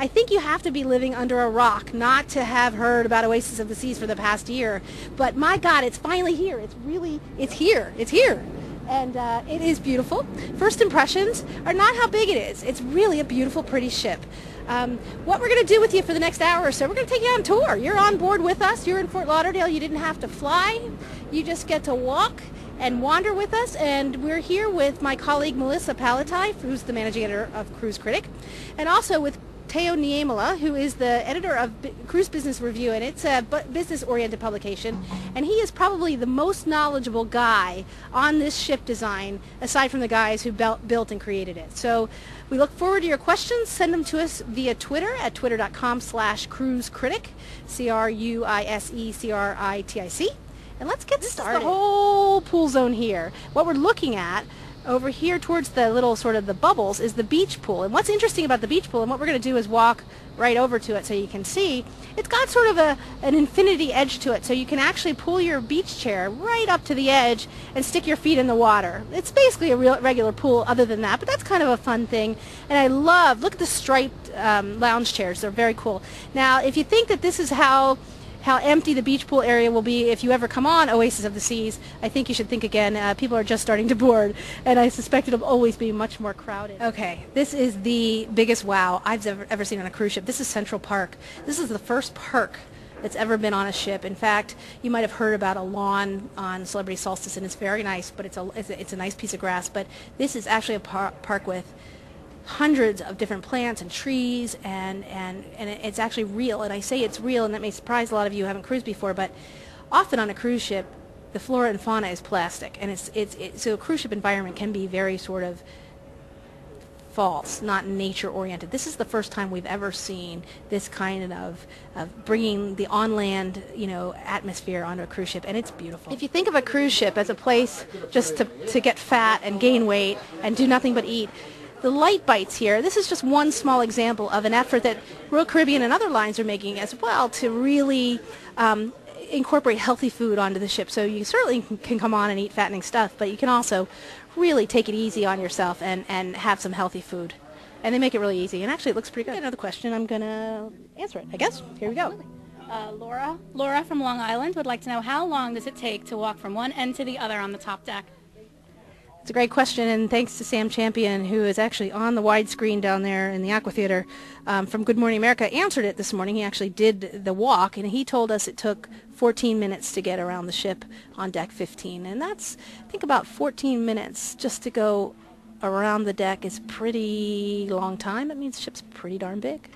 I think you have to be living under a rock not to have heard about Oasis of the Seas for the past year. But my God, it's finally here. It's here. It's here. And it is beautiful. First impressions are not how big it is. It's really a beautiful, pretty ship. What we're going to do with you for the next hour or so, we're going to take you on tour. You're on board with us. You're in Fort Lauderdale. You didn't have to fly. You just get to walk and wander with us. And we're here with my colleague Melissa Paloti, who's the managing editor of Cruise Critic, and also with Teo Niemela, who is the editor of Cruise Business Review, and it's a business-oriented publication, and he is probably the most knowledgeable guy on this ship design, aside from the guys who built and created it. So we look forward to your questions. Send them to us via Twitter at twitter.com/cruisecritic, CRUISECRITIC, and let's get started. This is the whole pool zone here. What we're looking at over here towards the little sort of the bubbles is the beach pool. And what's interesting about the beach pool, and what we're going to do is walk right over to it so you can see, it's got sort of an infinity edge to it, so you can actually pull your beach chair right up to the edge and stick your feet in the water. It's basically a regular pool other than that, but that's kind of a fun thing. And I look at the striped lounge chairs. They're very cool. Now, if you think that this is how empty the beach pool area will be if you ever come on Oasis of the Seas, I think you should think again. People are just starting to board, and I suspect it'll always be much more crowded. Okay, this is the biggest wow I've ever seen on a cruise ship. This is Central Park. This is the first park that's ever been on a ship. In fact, you might have heard about a lawn on Celebrity Solstice, and it's very nice, but it's a nice piece of grass. But this is actually a park with hundreds of different plants and trees, and it's actually real. And I say it's real, and that may surprise a lot of you who haven't cruised before, but often on a cruise ship the flora and fauna is plastic, and so a cruise ship environment can be very sort of false, not nature oriented. This is the first time we've ever seen this kind of bringing the on-land, atmosphere onto a cruise ship, and it's beautiful. If you think of a cruise ship as a place just to get fat and gain weight and do nothing but eat, the light bites here, this is just one small example of an effort that Royal Caribbean and other lines are making as well to really incorporate healthy food onto the ship. So you certainly can come on and eat fattening stuff, but you can also really take it easy on yourself and have some healthy food. And they make it really easy. And actually it looks pretty good. Another question, I'm going to answer it, I guess. Here we go. Laura from Long Island would like to know, how long does it take to walk from one end to the other on the top deck? It's a great question, and thanks to Sam Champion, who is actually on the widescreen down there in the Aqua Theater from Good Morning America, answered it this morning. He actually did the walk, and he told us it took 14 minutes to get around the ship on deck 15. And that's, I think, about 14 minutes just to go around the deck is pretty long time. It means the ship's pretty darn big.